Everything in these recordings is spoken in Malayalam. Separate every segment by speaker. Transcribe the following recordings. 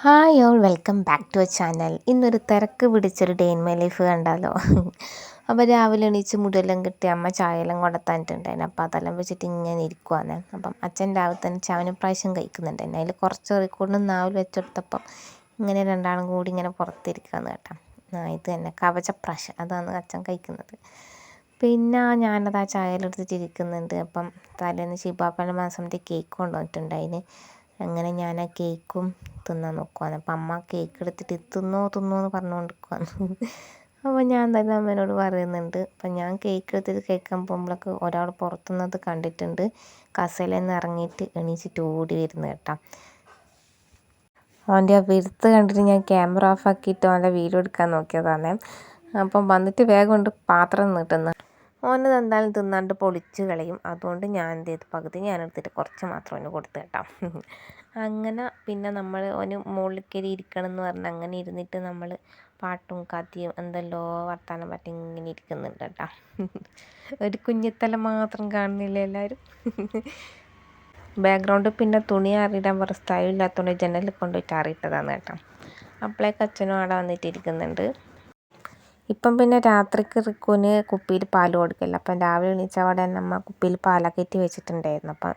Speaker 1: Hi all welcome back to a channel. ഇന്നൊരു തിരക്ക് പിടിച്ചൊരു ഡേ ഇൻ മൈ ലൈഫ് കണ്ടാലോ. അപ്പോൾ രാവിലെ എണീച്ച് മുടിയെല്ലാം കിട്ടി അമ്മ ചായയെല്ലാം കൊടുത്തായിട്ടുണ്ടായിരുന്നു. അപ്പോൾ അതെല്ലാം വെച്ചിട്ട് ഇങ്ങനെ ഇരിക്കുവാണ്. അപ്പം അച്ഛൻ രാവിലെ തന്നെ ചവനപ്രാവശ്യം കഴിക്കുന്നുണ്ടായിരുന്നു. അതിൽ കുറച്ച് റെക്കോർഡ് നാവിൽ വെച്ചെടുത്തപ്പം ഇങ്ങനെ രണ്ടാളും കൂടി ഇങ്ങനെ പുറത്തിരിക്കുകയെന്ന് കേട്ടോ. ഇത് തന്നെ കവചപ്രാശം, അതാണ് അച്ഛൻ കഴിക്കുന്നത്. പിന്നെ ഞാനത് ആ ചായയിലെടുത്തിട്ടിരിക്കുന്നുണ്ട്. അപ്പം തലേന്ന് ശിബാപ്പൻ്റെ മാസത്തെ കേക്ക് കൊണ്ടുവന്നിട്ടുണ്ടായിന്. അങ്ങനെ ഞാൻ ആ കേക്കും തിന്നാൻ നോക്കുവാണ്. അപ്പം അമ്മ കേക്ക് എടുത്തിട്ട് തിന്നോ എന്ന് പറഞ്ഞുകൊണ്ടിരിക്കുവാണ്. അപ്പോൾ ഞാൻ തന്നെ അമ്മേനോട് പറയുന്നുണ്ട്. അപ്പം ഞാൻ കേക്ക് എടുത്തിട്ട് കഴിക്കാൻ പോകുമ്പോഴൊക്കെ ഒരാൾ പുറത്തുനിന്നത് കണ്ടിട്ടുണ്ട്, കസേലയിൽ നിന്ന് ഇറങ്ങിയിട്ട് എണീച്ചിട്ട് ഓടി വരുന്നത് കേട്ടോ. അവൻ്റെ ആ വിരുത്ത് കണ്ടിട്ട് ഞാൻ ക്യാമറ ഓഫ് ആക്കിയിട്ട് അവൻ്റെ വീഡിയോ എടുക്കാൻ നോക്കിയതാണ്. അപ്പം വന്നിട്ട് വേഗം കൊണ്ട് പാത്രം നീട്ടുന്നു. ഓനത് എന്തായാലും തിന്നാണ്ട് പൊളിച്ച് കളയും. അതുകൊണ്ട് ഞാൻ എന്ത് ചെയ്തു, പകുതി ഞാൻ എടുത്തിട്ട് കുറച്ച് മാത്രം അവന് കൊടുത്തു കേട്ടോ. അങ്ങനെ പിന്നെ നമ്മൾ ഓന് മുകളിൽ കയറി ഇരിക്കണം എന്ന് പറഞ്ഞ് അങ്ങനെ ഇരുന്നിട്ട് നമ്മൾ പാട്ടും കഥയും എന്തെല്ലോ വർത്താനം പറ്റി ഇങ്ങനെ ഇരിക്കുന്നുണ്ട് കേട്ടോ. ഒരു കുഞ്ഞിത്തല മാത്രം കാണുന്നില്ല എല്ലാവരും. ബാക്ക്ഗ്രൗണ്ട് പിന്നെ തുണി ആറിയിടാൻ വേറെ സ്റ്റൈലില്ലാത്തതുകൊണ്ട് ജനലിൽ കൊണ്ടുപോയിട്ട് ആറിയിട്ടതാണ് കേട്ടോ. അപ്പോഴേക്ക് അച്ഛനും അവിടെ വന്നിട്ടിരിക്കുന്നുണ്ട്. ഇപ്പം പിന്നെ രാത്രിക്ക് റിക്കുവിന് കുപ്പിയിൽ പാൽ കൊടുക്കില്ല. അപ്പം രാവിലെ എണീച്ചവിടെ അമ്മ കുപ്പിയിൽ പാലൊക്കെ ഇട്ട് വെച്ചിട്ടുണ്ടായിരുന്നു. അപ്പം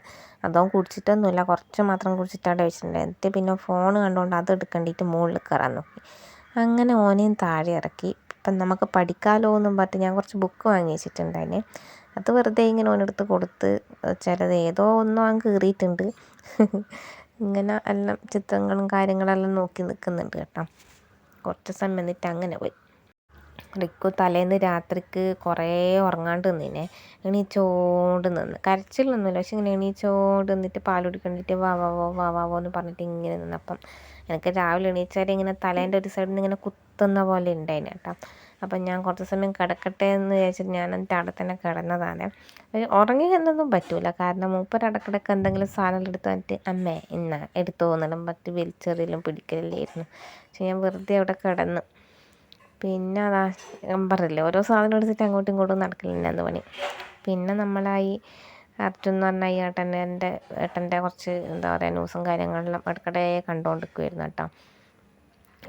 Speaker 1: അതും കുടിച്ചിട്ടൊന്നുമില്ല, കുറച്ച് മാത്രം കുടിച്ചിട്ടാണ് വെച്ചിട്ടുണ്ടായിരുന്നു. എന്നിട്ട് പിന്നെ ഫോൺ കണ്ടുകൊണ്ട് അത് എടുക്കേണ്ടിയിട്ട് മുകളിൽ കയറാൻ നോക്കി. അങ്ങനെ ഓനെയും താഴെ ഇറക്കി. ഇപ്പം നമുക്ക് പഠിക്കാമല്ലോ എന്നും പറഞ്ഞിട്ട് ഞാൻ കുറച്ച് ബുക്ക് വാങ്ങി വെച്ചിട്ടുണ്ടായിന്. അത് വെറുതെ ഇങ്ങനെ ഓനെടുത്ത് കൊടുത്ത് ചിലത് ഏതോ ഒന്നും അവൻ കീറിയിട്ടുണ്ട്. ഇങ്ങനെ എല്ലാം ചിത്രങ്ങളും കാര്യങ്ങളെല്ലാം നോക്കി നിൽക്കുന്നുണ്ട് കേട്ടോ. കുറച്ച് സമയം എന്നിട്ട് അങ്ങനെ പോയി. റിക്കു തലേന്ന് രാത്രിക്ക് കുറേ ഉറങ്ങാണ്ട് നിന്നിനെ. എണീച്ചോണ്ട് നിന്ന്, കരച്ചിലൊന്നുമില്ല, പക്ഷെ ഇങ്ങനെ എണീച്ചോണ്ട് നിന്നിട്ട് പാൽ കുടിക്കണ്ടിട്ട് വാവോ എന്ന് പറഞ്ഞിട്ട് ഇങ്ങനെ നിന്ന്. അപ്പം എനിക്ക് രാവിലെ എണീച്ചാൽ ഇങ്ങനെ തലേൻ്റെ ഒരു സൈഡിൽ നിന്ന് ഇങ്ങനെ കുത്തുന്ന പോലെ ഉണ്ടായിന് കേട്ടോ. അപ്പം ഞാൻ കുറച്ച് സമയം കിടക്കട്ടെ എന്ന് വിചാരിച്ചിട്ട് ഞാൻ എന്നിട്ട് അവിടെ തന്നെ കിടന്നതാണ്. ഉറങ്ങി എന്നൊന്നും പറ്റൂല, കാരണം മൂപ്പർ ഇടക്കിടക്ക് എന്തെങ്കിലും സാധനം എടുത്ത് വന്നിട്ട് അമ്മേ ഇന്ന എടുത്തു പോകുന്നിടും പറ്റി വലിച്ചെറിയലും പിടിക്കലില്ലായിരുന്നു. പക്ഷെ ഞാൻ വെറുതെ അവിടെ കിടന്ന്. പിന്നെ അതാ ഞാൻ പറഞ്ഞില്ലേ, ഓരോ സാധനം എടുത്തിട്ട് അങ്ങോട്ടും ഇങ്ങോട്ടും നടക്കലില്ലെന്ന് പണി. പിന്നെ നമ്മളായി അർജുൻ എന്ന് പറഞ്ഞാൽ ഈ ഏട്ടൻ്റെ കുറച്ച് എന്താ പറയുക ന്യൂസും കാര്യങ്ങളെല്ലാം ഇടയ്ക്കിടെ കണ്ടുകൊണ്ടിരിക്കുമായിരുന്നു കേട്ടോ.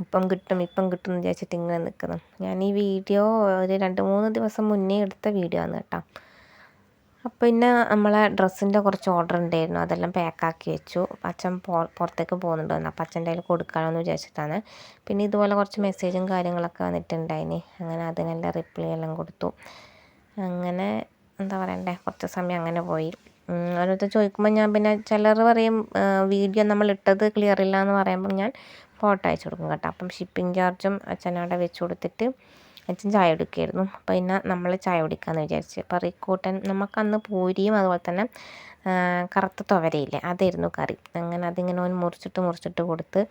Speaker 1: ഇപ്പം കിട്ടും എന്ന് വിചാരിച്ചിട്ട് ഇങ്ങനെ നിൽക്കുന്നു. ഞാൻ ഈ വീഡിയോ ഒരു 2-3 ദിവസം മുന്നേ എടുത്ത വീഡിയോ ആണ് കേട്ടോ. അപ്പം പിന്നെ നമ്മളെ ഡ്രസ്സിൻ്റെ കുറച്ച് ഓർഡർ ഉണ്ടായിരുന്നു, അതെല്ലാം പാക്കാക്കി വെച്ചു. അച്ഛൻ പുറത്തേക്ക് പോകുന്നുണ്ടായിരുന്നു. അപ്പം അച്ഛൻ്റെ കയ്യിൽ കൊടുക്കാമെന്ന് വിചാരിച്ചിട്ടാണ്. പിന്നെ ഇതുപോലെ കുറച്ച് മെസ്സേജും കാര്യങ്ങളൊക്കെ വന്നിട്ടുണ്ടായിന്. അങ്ങനെ അതിനെല്ലാം റിപ്ലൈ എല്ലാം കൊടുത്തു. അങ്ങനെ എന്താ പറയണ്ടേ, കുറച്ച് സമയം അങ്ങനെ പോയി. ഓരോരുത്തർ ചോദിക്കുമ്പോൾ ഞാൻ പിന്നെ ചിലർ പറയും വീഡിയോ നമ്മൾ ഇട്ടത് ക്ലിയർ ഇല്ല എന്ന് പറയുമ്പോൾ ഞാൻ ഫോട്ടോ അയച്ചു കൊടുക്കും കേട്ടോ. അപ്പം ഷിപ്പിംഗ് ചാർജും അച്ഛനവിടെ വെച്ച് കൊടുത്തിട്ട് അച്ഛൻ ചായ കുടിക്കുമായിരുന്നു. അപ്പോൾ പിന്നെ നമ്മൾ ചായ കുടിക്കാമെന്ന് വിചാരിച്ച്. അപ്പോൾ റിക്കൂട്ടൻ നമുക്കന്ന് പൂരിയും അതുപോലെ തന്നെ കറുത്ത തുവരയില്ലേ അതായിരുന്നു കറി. അങ്ങനെ അതിങ്ങനെ ഓൻ മുറിച്ചിട്ട് കൊടുത്ത്.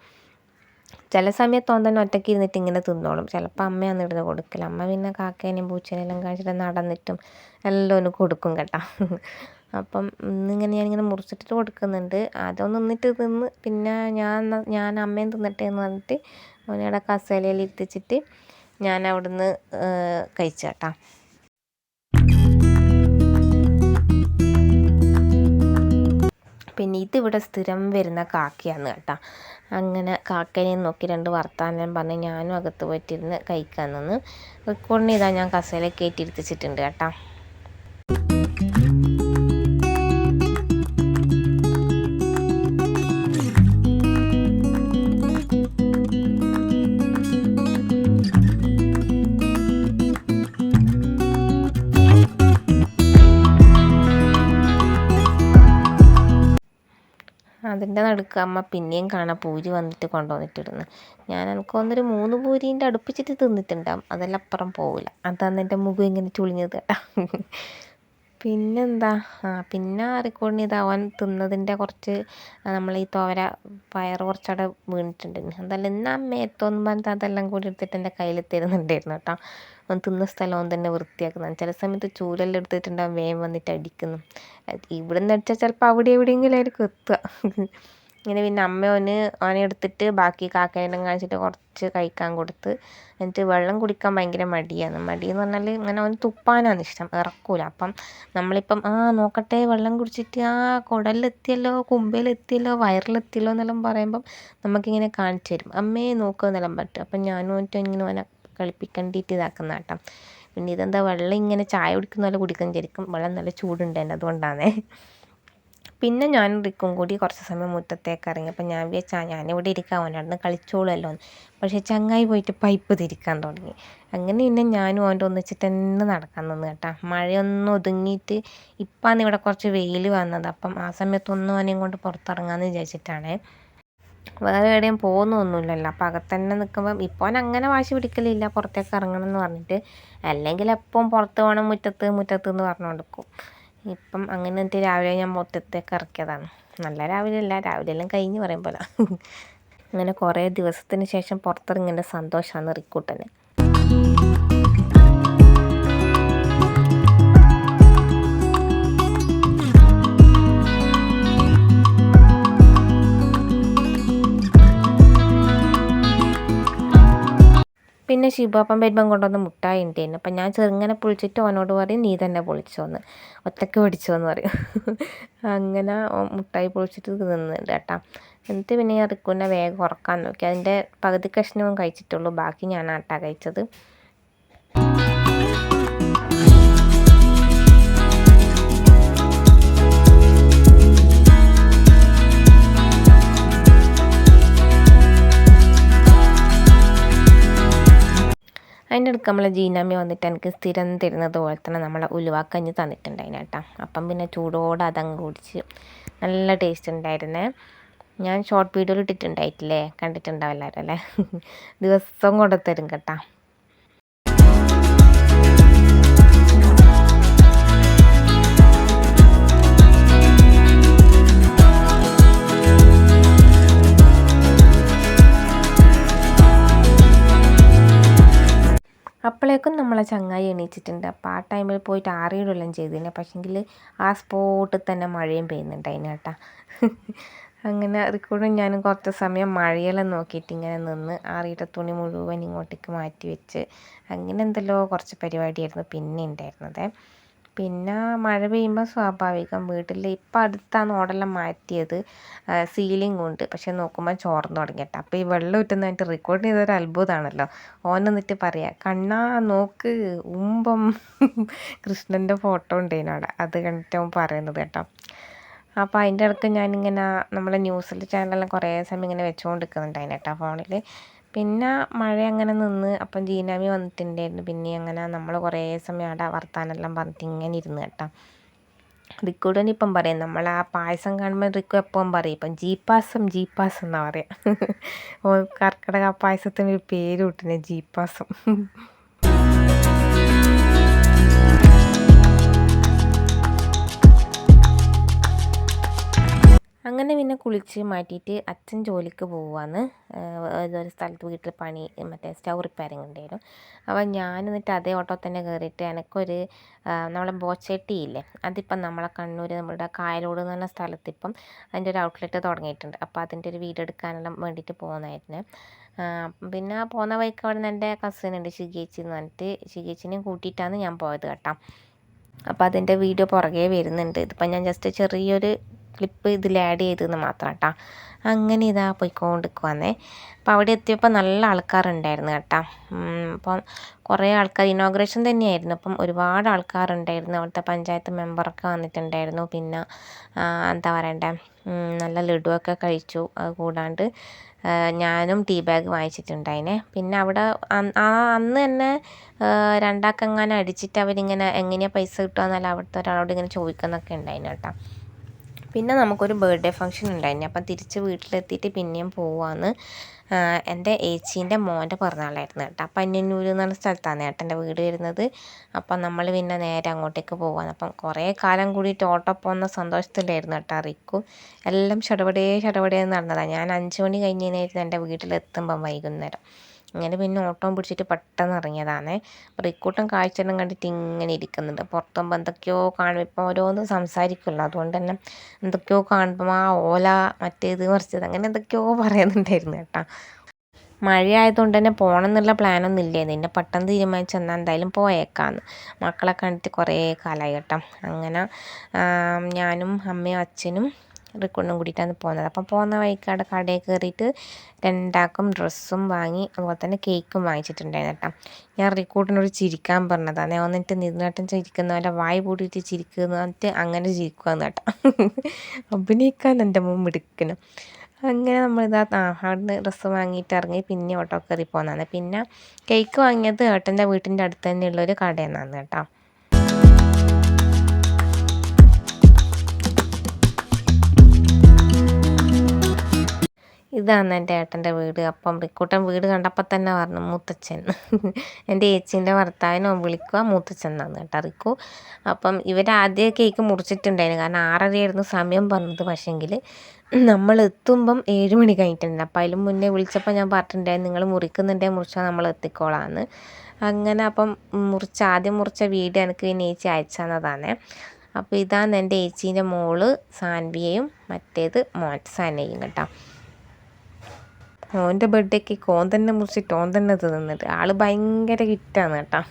Speaker 1: ചില സമയത്ത് ഓൻ തന്നെ ഒറ്റയ്ക്ക് ഇരുന്നിട്ട് ഇങ്ങനെ തിന്നോളും. ചിലപ്പോൾ അമ്മയാണ് ഇടുന്ന് കൊടുക്കില്ല. അമ്മ പിന്നെ കാക്കേനെയും പൂച്ചേനെല്ലാം കാണിച്ചിട്ട് നടന്നിട്ടും എല്ലാം ഒന്ന് കൊടുക്കും കേട്ടോ. അപ്പം ഇന്നിങ്ങനെ ഞാനിങ്ങനെ മുറിച്ചിട്ട് കൊടുക്കുന്നുണ്ട്. അതൊന്ന് നിന്നിട്ട് തിന്ന്. പിന്നെ ഞാൻ അമ്മയും തിന്നട്ടെ എന്ന് പറഞ്ഞിട്ട് ഓനവിടെ കസേലയിൽ ഇരുത്തിച്ചിട്ട് ഞാൻ അവിടുന്ന് കഴിച്ചു കേട്ടോ. പിന്നെ ഇതിവിടെ സ്ഥിരം വരുന്ന കാക്കയാണ് കേട്ടോ. അങ്ങനെ കാക്കേനെയും നോക്കി 2 വർത്താനം പറഞ്ഞ് ഞാനും അകത്ത് പോയിട്ടിരുന്ന് കഴിക്കാൻ നിന്ന്. റെക്കോർഡിന് ഇതാ ഞാൻ കസേലയിൽ കയറ്റിയിരുത്തിച്ചിട്ടുണ്ട് കേട്ടോ. അതിൻ്റെ നടുക്ക് അമ്മ പിന്നെയും കാണാം പൂരി വന്നിട്ട് കൊണ്ടുവന്നിട്ടിരുന്നു. ഞാൻ എനിക്ക് തോന്നുന്നൊരു 3 പൂരീൻ്റെ അടുപ്പിച്ചിട്ട് തിന്നിട്ടുണ്ടാകും, അതെല്ലാം അപ്പുറം പോവില്ല. അതാണ് എൻ്റെ മുഖം ഇങ്ങനെ ചുളിഞ്ഞത് കേട്ടോ. പിന്നെന്താ, പിന്നെ റെക്കോർഡിന് ഇതാവാൻ തിന്നതിൻ്റെ കുറച്ച് നമ്മൾ ഈ തോര പയർ കുറച്ചവിടെ വീണിട്ടുണ്ടായിരുന്നു. അതെല്ലാം ഇന്ന് അമ്മ എത്തോന്നും പറഞ്ഞിട്ട് അതെല്ലാം കൂടി എടുത്തിട്ട് എൻ്റെ കയ്യിൽ തരുന്നുണ്ടായിരുന്നു കേട്ടോ. അവൻ തിന്ന സ്ഥലം അവൻ തന്നെ വൃത്തിയാക്കുന്നത്. ചില സമയത്ത് ചൂലെല്ലാം എടുത്തിട്ടുണ്ടാകും വേഗം വന്നിട്ട് അടിക്കുന്നു. ഇവിടെ നിന്ന് അടിച്ചാൽ ചിലപ്പോൾ അവിടെ എവിടെയെങ്കിലും ആയിരിക്കും എത്തുക. ഇങ്ങനെ പിന്നെ അമ്മ ഓനെ എടുത്തിട്ട് ബാക്കി കാക്കേനെ കാണിച്ചിട്ട് കുറച്ച് കഴിക്കാൻ കൊടുത്ത്. എന്നിട്ട് വെള്ളം കുടിക്കാൻ ഭയങ്കര മടിയാണ്. മടിയെന്ന് പറഞ്ഞാൽ ഇങ്ങനെ അവന് തുപ്പാനാണ് ഇഷ്ടം, ഇറക്കൂല. അപ്പം നമ്മളിപ്പം നോക്കട്ടെ വെള്ളം കുടിച്ചിട്ട് കുടലിലെത്തിയല്ലോ, കുമ്പയിലെത്തിയല്ലോ, വയറിലെത്തിയല്ലോ എന്നെല്ലാം പറയുമ്പം നമുക്കിങ്ങനെ കാണിച്ചു തരും. അമ്മയെ നോക്കുക എന്നെല്ലാം പറ്റും. അപ്പം ഞാനും ഇങ്ങനെ അവനെ കളിപ്പിക്കണ്ടിയിട്ട് ഇതാക്കുന്ന കേട്ടോ. പിന്നെ ഇതെന്താ വെള്ളം ഇങ്ങനെ ചായ കുടിക്കുന്ന പോലെ കുടിക്കാൻ ശരിക്കും വെള്ളം നല്ല ചൂടുണ്ട് തന്നെ, അതുകൊണ്ടാണേ. പിന്നെ ഞാനും റിക്കും കൂടി കുറച്ച് സമയം മുറ്റത്തേക്ക് ഇറങ്ങി. അപ്പം ഞാൻ വിചാരിച്ചാൽ ഞാനിവിടെ ഇരിക്കാം, അവനവിടുന്ന് കളിച്ചോളുമല്ലോ എന്ന്. പക്ഷേ ചങ്ങായി പോയിട്ട് പൈപ്പ് തിരിക്കാൻ തുടങ്ങി. അങ്ങനെ പിന്നെ ഞാനും അവൻ്റെ ഒന്നിച്ചിട്ട് തന്നെ നടക്കാൻ നിന്ന് കേട്ടോ. മഴയൊന്നും ഒതുങ്ങിയിട്ട് ഇപ്പാണ് ഇവിടെ കുറച്ച് വെയിൽ വന്നത്. അപ്പം ആ സമയത്തൊന്നും അവനെയും കൊണ്ട് പുറത്തിറങ്ങാമെന്ന് വിചാരിച്ചിട്ടാണ്. വേറെ എവിടെയും പോകുന്നൊന്നുമില്ലല്ലോ. അപ്പം അകത്തന്നെ നിൽക്കുമ്പം ഇപ്പോൾ അവൻ അങ്ങനെ വാശി പിടിക്കലില്ല പുറത്തേക്ക് ഇറങ്ങണം എന്ന് പറഞ്ഞിട്ട്. അല്ലെങ്കിൽ എപ്പം പുറത്ത് പോകണം, മുറ്റത്ത് എന്ന് പറഞ്ഞുകൊണ്ട് നിൽക്കും. ഇപ്പം അങ്ങനെ എന്നിട്ട് രാവിലെ ഞാൻ മുറ്റത്തേക്ക് ഇറക്കിയതാണ്. നല്ല രാവിലെ അല്ല, രാവിലെ എല്ലാം കഴിഞ്ഞ് പറയും പോലെ. അങ്ങനെ കുറേ ദിവസത്തിന് ശേഷം പുറത്തിറങ്ങേണ്ട സന്തോഷമാണ് റിക്കൂട്ടന്. പിന്നെ ഷിബാപ്പൻ വരുമ്പം കൊണ്ടുവന്ന് മുട്ടായി ഉണ്ടായിരുന്നു. അപ്പം ഞാൻ ചെറുങ്ങനെ പൊളിച്ചിട്ട് അവനോട് പറയും നീ തന്നെ പൊളിച്ചോന്ന്, ഒറ്റയ്ക്ക് പൊടിച്ചോന്ന് പറയും. അങ്ങനെ മുട്ടായി പൊളിച്ചിട്ട് തിന്നുന്നുണ്ട് കേട്ടോ. എന്നിട്ട് പിന്നെ ഞാൻ റിക്കുവിനെ വേഗം ഉറക്കാൻ നോക്കി. അതിൻ്റെ പകുതി കഷ്ണവും കഴിച്ചിട്ടുള്ളൂ, ബാക്കി ഞാനാട്ടാ കഴിച്ചത്. അതിൻ്റെ അടുക്ക് നമ്മളെ ജീനാമ്മ വന്നിട്ട് എനിക്ക് സ്ഥിരം തരുന്നത് പോലെ തന്നെ നമ്മളെ ഉലുവാക്കഞ്ഞി തന്നിട്ടുണ്ടായിന് കേട്ടോ. അപ്പം പിന്നെ ചൂടോടെ അതങ്ങ് കുടിച്ച് നല്ല ടേസ്റ്റ് ഉണ്ടായിരുന്നേ. ഞാൻ ഷോർട്ട് വീഡിയോയിൽ ഇട്ടിട്ടുണ്ടായിട്ടില്ലേ, കണ്ടിട്ടുണ്ടാവും എല്ലാവരും അല്ലേ. ദിവസം കൊണ്ട് തരും കേട്ടോ. അപ്പോഴേക്കും നമ്മളെ ചങ്ങായി എണീച്ചിട്ടുണ്ട്. അപ്പോൾ ആ ടൈമിൽ പോയിട്ട് ആറിയിടെല്ലാം ചെയ്തിന്. പക്ഷെങ്കിൽ ആ സ്പോട്ടിൽ തന്നെ മഴയും പെയ്യുന്നുണ്ടായിന് കേട്ടോ. അങ്ങനെ റിക്കോർഡും ഞാനും കുറച്ച് സമയം മഴയെല്ലാം നോക്കിയിട്ട് ഇങ്ങനെ നിന്ന് ആറിയിട്ട തുണി മുഴുവൻ ഇങ്ങോട്ടേക്ക് മാറ്റി വെച്ച് അങ്ങനെ എന്തെല്ലോ കുറച്ച് പരിപാടിയായിരുന്നു പിന്നെ ഉണ്ടായിരുന്നത്. പിന്നെ മഴ പെയ്യുമ്പോൾ സ്വാഭാവികം വീട്ടിൽ ഇപ്പം അടുത്താണ് ഓടെല്ലാം മാറ്റിയത്, സീലിംഗ് ഉണ്ട്. പക്ഷെ നോക്കുമ്പോൾ ചോർന്ന് തുടങ്ങിയിട്ട്. അപ്പോൾ ഈ വെള്ളം ഇട്ടുന്നതായിട്ട് റെക്കോർഡ് ചെയ്തൊരു അത്ഭുതമാണല്ലോ. ഓൻ എന്നിട്ട് പറയാം, കണ്ണാ നോക്ക് ഉമ്പം കൃഷ്ണൻ്റെ ഫോട്ടോ ഉണ്ടായിരുന്നു അവിടെ, അത് കണ്ടിട്ട് അവൻ പറയുന്നത് കേട്ടോ. അപ്പോൾ അതിൻ്റെ ഇടയ്ക്ക് ഞാനിങ്ങനെ നമ്മളെ ന്യൂസിൽ ചാനലെല്ലാം കുറേ സമയം ഇങ്ങനെ വെച്ചുകൊണ്ടിരിക്കുന്നുണ്ടായിരുന്നു കേട്ടോ ഫോണിൽ. പിന്നെ മഴ അങ്ങനെ നിന്ന്. അപ്പം ജീനാമി വന്നിട്ടുണ്ടായിരുന്നു. പിന്നെ അങ്ങനെ നമ്മൾ കുറേ സമയം അവിടെ വർത്താനെല്ലാം പറഞ്ഞിട്ട് ഇങ്ങനെ ഇരുന്ന് കേട്ടോ. റിക്കുടൻ ഇപ്പം പറയും, നമ്മൾ ആ പായസം കാണുമ്പോൾ റിക്കു എപ്പം പറയും ഇപ്പം ജീപ്പാസം എന്നാണ് പറയുക. കർക്കിടക പായസത്തിന് ഒരു പേര് കിട്ടുന്നത് ജീപ്പാസം. അങ്ങനെ പിന്നെ കുളിച്ച് മാറ്റിയിട്ട് അച്ഛൻ ജോലിക്ക് പോവാന്ന്. ഏതൊരു സ്ഥലത്ത് വീട്ടിൽ പണി മറ്റേ സ്റ്റൗ റിപ്പയറിങ് ഉണ്ടായിരുന്നു. അപ്പോൾ ഞാൻ എന്നിട്ട് അതേ ഓട്ടോ തന്നെ കയറിയിട്ട് എനിക്കൊരു നമ്മളെ ബോച്ചട്ടിയില്ലേ, അതിപ്പം നമ്മളെ കണ്ണൂർ നമ്മുടെ കായലോട് എന്ന് പറഞ്ഞ സ്ഥലത്ത് ഇപ്പം അതിൻ്റെ ഒരു ഔട്ട്ലെറ്റ് തുടങ്ങിയിട്ടുണ്ട്. അപ്പോൾ അതിൻ്റെ ഒരു വീഡിയോ എടുക്കാനെല്ലാം വേണ്ടിയിട്ട് പോകുന്നതായിരുന്നു. പിന്നെ പോകുന്ന വഴിക്ക് അവിടെ നിന്ന് എൻ്റെ കസിൻ ഉണ്ട് ഷിഗേച്ചി എന്ന് പറഞ്ഞിട്ട്, ഷിഗേച്ചിനെയും കൂട്ടിയിട്ടാണ് ഞാൻ പോയത് കേട്ടോ. അപ്പോൾ അതിൻ്റെ വീഡിയോ പുറകെ വരുന്നുണ്ട്. ഇതിപ്പം ഞാൻ ജസ്റ്റ് ചെറിയൊരു ക്ലിപ്പ് ഇതിൽ ആഡ് ചെയ്തെന്ന് മാത്രം കേട്ടോ. അങ്ങനെ ഇതാ പോയിക്കൊണ്ടിരിക്കുവാന്നേ. അപ്പോൾ അവിടെ എത്തിയപ്പോൾ നല്ല ആൾക്കാരുണ്ടായിരുന്നു കേട്ടോ. അപ്പം കുറേ ആൾക്കാർ ഇനോഗ്രേഷൻ തന്നെയായിരുന്നു. അപ്പം ഒരുപാട് ആൾക്കാരുണ്ടായിരുന്നു. അവിടുത്തെ പഞ്ചായത്ത് മെമ്പറൊക്കെ വന്നിട്ടുണ്ടായിരുന്നു. പിന്നെ എന്താ പറയണ്ടേ, നല്ല ലഡുവൊക്കെ കഴിച്ചു. അത് കൂടാണ്ട് ഞാനും ടീ ബാഗ് വാങ്ങിച്ചിട്ടുണ്ടായിനെ. പിന്നെ അവിടെ അന്ന് തന്നെ രണ്ടാക്കെങ്ങാനും അടിച്ചിട്ട് അവരിങ്ങനെ എങ്ങനെയാണ് പൈസ കിട്ടുകയെന്നല്ല അവിടുത്തെ ഒരാളോട് ഇങ്ങനെ ചോദിക്കുന്നൊക്കെ ഉണ്ടായിന് കേട്ടോ. പിന്നെ നമുക്കൊരു ബർത്ത്ഡേ ഫംഗ്ഷൻ ഉണ്ടായിരുന്നു. അപ്പം തിരിച്ച് വീട്ടിലെത്തിയിട്ട് പിന്നെയും പോവാന്ന്. എൻ്റെ ഏച്ചീൻ്റെ മോൻ്റെ പിറന്നാളായിരുന്നു കേട്ടോ. അപ്പം അന്യന്നൂർ എന്ന് പറഞ്ഞ സ്ഥലത്താണ് ഏട്ടൻ്റെ വീട് വരുന്നത്. അപ്പം നമ്മൾ പിന്നെ നേരെ അങ്ങോട്ടേക്ക് പോവാന്ന്. അപ്പം കുറേ കാലം കൂടിയിട്ട് ഓട്ടോ പോകുന്ന സന്തോഷത്തിലായിരുന്നു കേട്ടോ റിക്കു. എല്ലാം ചടപടേന്ന് നടന്നതാണ്. ഞാൻ 5 മണി കഴിഞ്ഞതിനായിരുന്നു എൻ്റെ വീട്ടിലെത്തുമ്പം വൈകുന്നേരം. അങ്ങനെ പിന്നെ ഓട്ടം പിടിച്ചിട്ട് പെട്ടെന്ന് ഇറങ്ങിയതാണേ. റിക്കൂട്ടൻ കാഴ്ചയെല്ലാം കണ്ടിട്ട് ഇങ്ങനെ ഇരിക്കുന്നുണ്ട്. പുറത്തുമ്പോൾ എന്തൊക്കെയോ കാണുമ്പോൾ ഇപ്പോൾ ഓരോന്നും സംസാരിക്കുമല്ലോ, അതുകൊണ്ട് തന്നെ എന്തൊക്കെയോ കാണുമ്പോൾ ആ ഓല മറ്റേത് മറിച്ചത് അങ്ങനെ എന്തൊക്കെയോ പറയുന്നുണ്ടായിരുന്നു കേട്ടോ. മഴയായതുകൊണ്ട് തന്നെ പോകണം എന്നുള്ള പ്ലാനൊന്നും ഇല്ലായിരുന്നു. പിന്നെ പെട്ടെന്ന് തീരുമാനിച്ചു എന്നാൽ എന്തായാലും പോയേക്കാന്ന്. മക്കളെ കണ്ടിട്ട് കുറേ കാലമായി കേട്ടോ. അങ്ങനെ ഞാനും അമ്മയും അച്ഛനും റിക്കൂട്ടനും കൂടിയിട്ടാണ് പോകുന്നത്. അപ്പം പോകുന്ന വഴിക്ക് അവിടെ കടയിൽ കയറിയിട്ട് രണ്ടാൾക്കും ഡ്രസ്സും വാങ്ങി, അതുപോലെ തന്നെ കേക്കും വാങ്ങിച്ചിട്ടുണ്ടായിരുന്നു കേട്ടോ. ഞാൻ റിക്കൂട്ടനോട് ചിരിക്കാൻ പറഞ്ഞതാണ്. വന്നിട്ട് നിന്നിട്ടും ചിരിക്കുന്ന പോലെ വായി പൂട്ടിയിട്ട് ചിരിക്കുന്നു എന്നിട്ട് അങ്ങനെ ചിരിക്കുവാന്ന് കേട്ടോ. അഭിനയിക്കാൻ എൻ്റെ മുമ്പ് എടുക്കണം. അങ്ങനെ നമ്മളിതാ അവിടുന്ന് ഡ്രസ്സ് വാങ്ങിയിട്ട് ഇറങ്ങി പിന്നെ ഓട്ടോ കയറി പോകുന്നതാണ്. പിന്നെ കേക്ക് വാങ്ങിയത് ഏട്ടൻ്റെ വീട്ടിൻ്റെ അടുത്ത് തന്നെയുള്ളൊരു കടയിൽ നിന്നാണ് കേട്ടോ. ഇതാണ് എൻ്റെ ഏട്ടൻ്റെ വീട്. അപ്പം റിക്കൂട്ടൻ വീട് കണ്ടപ്പോൾ തന്നെ പറഞ്ഞു മൂത്തച്ഛൻ. എൻ്റെ ചേച്ചീൻ്റെ ഭർത്താവിനെ വിളിക്കുക മൂത്തച്ഛൻ എന്നാണ് കേട്ടോ റിക്കു. അപ്പം ഇവരാദ്യം കേക്ക് മുറിച്ചിട്ടുണ്ടായിരുന്നു, കാരണം 6:30 സമയം പറഞ്ഞത്. പക്ഷേങ്കിൽ നമ്മൾ എത്തുമ്പം 7 മണി കഴിഞ്ഞിട്ടുണ്ട്. അപ്പം അതിലും മുന്നേ വിളിച്ചപ്പോൾ ഞാൻ പറഞ്ഞിട്ടുണ്ടായിരുന്നു നിങ്ങൾ മുറിക്കുന്നുണ്ടെങ്കിൽ മുറിച്ചാൽ നമ്മൾ എത്തിക്കോളാമെന്ന്. അങ്ങനെ അപ്പം ആദ്യം മുറിച്ച വീഡിയോ എനിക്ക് പിന്നെ ചേച്ചി അയച്ചു തന്നതാണ്. അപ്പോൾ ഇതാണ് എൻ്റെ ചേച്ചീൻ്റെ മോള് സാൻവിയയും മറ്റേത് മോൻ സനയും കേട്ടോ. ഓൻ്റെ ബർത്ത്ഡേക്ക് ഓൻ തന്നെ മുറിച്ചിട്ട് ഓൻ തന്നെ തിന്നിട്ട് ആൾ ഭയങ്കര ഹിറ്റാണ് കേട്ടോ.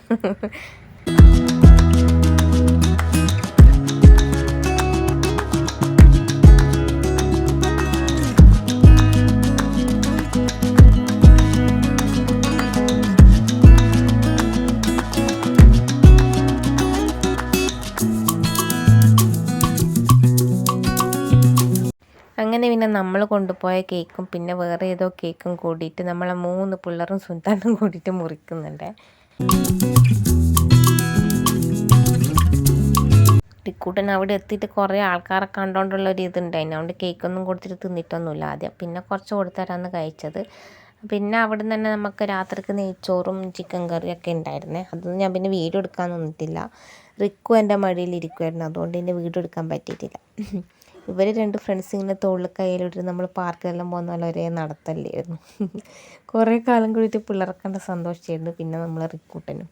Speaker 1: അങ്ങനെ പിന്നെ നമ്മൾ കൊണ്ടുപോയ കേക്കും പിന്നെ വേറെ ഏതോ കേക്കും കൂടിയിട്ട് നമ്മളെ 3 പിള്ളേരും സുൽത്താനും കൂടിയിട്ട് മുറിക്കുന്നുണ്ട്. ടിക്കൂട്ടൻ അവിടെ എത്തിയിട്ട് കുറേ ആൾക്കാരെ കണ്ടുകൊണ്ടുള്ളൊരു ഇതുണ്ടായിരുന്നു. അതുകൊണ്ട് കേക്കൊന്നും കൊടുത്തിട്ട് തിന്നിട്ടൊന്നുമില്ല ആദ്യം. പിന്നെ കുറച്ച് കൊടുത്തരാന്ന് കഴിച്ചത്. പിന്നെ അവിടെ നിന്ന് തന്നെ നമുക്ക് രാത്രിക്ക് നെയ്ച്ചോറും ചിക്കൻ കറിയൊക്കെ ഉണ്ടായിരുന്നേ. അതൊന്നും ഞാൻ പിന്നെ വീഡിയോ എടുക്കാൻ നിന്നിട്ടില്ല. റിക്കു എൻ്റെ മടിയിൽ ഇരിക്കുമായിരുന്നു, അതുകൊണ്ട് എൻ്റെ വീഡിയോ എടുക്കാൻ പറ്റിയിട്ടില്ല. ഇവർ 2 ഫ്രണ്ട്സ് ഇങ്ങനെ തോളിൽ കയ്യിലിട്ട് നമ്മൾ പാർക്കിലെല്ലാം പോകുന്ന പോലെ ഒരേ നടത്തല്ലായിരുന്നു. കുറേ കാലം കൂടിയിട്ട് പിള്ളേർക്കണ്ട സന്തോഷമായിരുന്നു. പിന്നെ നമ്മൾ റിക്കൂട്ടനും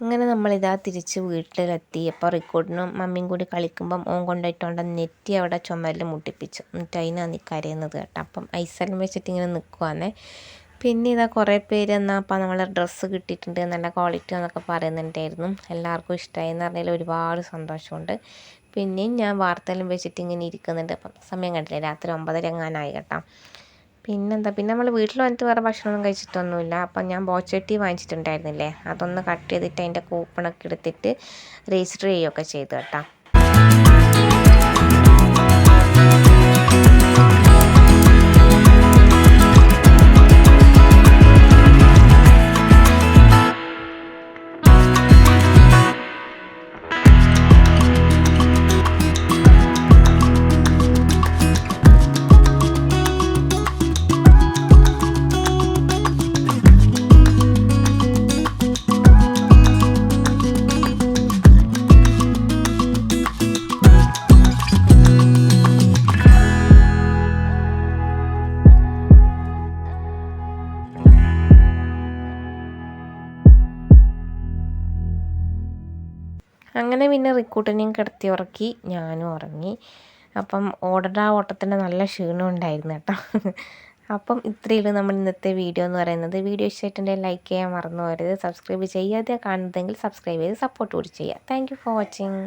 Speaker 1: അങ്ങനെ നമ്മളിതാ തിരിച്ച് വീട്ടിലെത്തി. അപ്പോൾ റിക്കോർഡിനും മമ്മിയും കൂടി കളിക്കുമ്പം ഓൻ കൊണ്ടുപോയിട്ടോണ്ട് നെറ്റി അവിടെ ചുമരിൽ മുട്ടിപ്പിച്ചു. എന്നിട്ട് അതിനാണ് കരയുന്നത് കേട്ടോ. അപ്പം ഐസെല്ലാം വെച്ചിട്ട് ഇങ്ങനെ നിൽക്കുവാന്നേ. പിന്നെ ഇതാ കുറേ പേര് എന്നാൽ അപ്പം നമ്മളെ ഡ്രസ്സ് കിട്ടിയിട്ടുണ്ട്, നല്ല ക്വാളിറ്റി എന്നൊക്കെ പറയുന്നുണ്ടായിരുന്നു. എല്ലാവർക്കും ഇഷ്ടമായി എന്ന് പറഞ്ഞാൽ ഒരുപാട് സന്തോഷമുണ്ട്. പിന്നെയും ഞാൻ വാർത്തയെല്ലാം വെച്ചിട്ട് ഇങ്ങനെ ഇരിക്കുന്നുണ്ട്. അപ്പം സമയം കണ്ടില്ലേ, രാത്രി 9:30 എങ്ങാനായി കേട്ടോ. പിന്നെന്താ, പിന്നെ നമ്മൾ വീട്ടിൽ വന്നിട്ട് വേറെ ഭക്ഷണമൊന്നും കഴിച്ചിട്ടൊന്നുമില്ല. അപ്പം ഞാൻ ബോച്ചട്ടി വാങ്ങിച്ചിട്ടുണ്ടായിരുന്നില്ലേ, അതൊന്ന് കട്ട് ചെയ്തിട്ട് അതിൻ്റെ കൂപ്പണൊക്കെ എടുത്തിട്ട് രജിസ്റ്റർ ചെയ്യുകയൊക്കെ ചെയ്തു കേട്ടോ. അങ്ങനെ പിന്നെ റിക്കൂട്ടനെയും കിടത്തി ഉറക്കി, ഞാനും ഉറങ്ങി. അപ്പം ഓട്ടത്തിൻ്റെ നല്ല ക്ഷീണം ഉണ്ടായിരുന്നു കേട്ടോ. അപ്പം ഇത്രയുള്ളൂ നമ്മൾ ഇന്നത്തെ വീഡിയോ എന്ന് പറയുന്നത്. വീഡിയോ ഇഷ്ടമായിട്ടുണ്ടെങ്കിൽ ലൈക്ക് ചെയ്യാൻ മറന്നു പോകരുത്. സബ്സ്ക്രൈബ് ചെയ്യാതെ കാണുന്നതെങ്കിൽ സബ്സ്ക്രൈബ് ചെയ്ത് സപ്പോർട്ട് കൂടി ചെയ്യുക. Thank you for watching.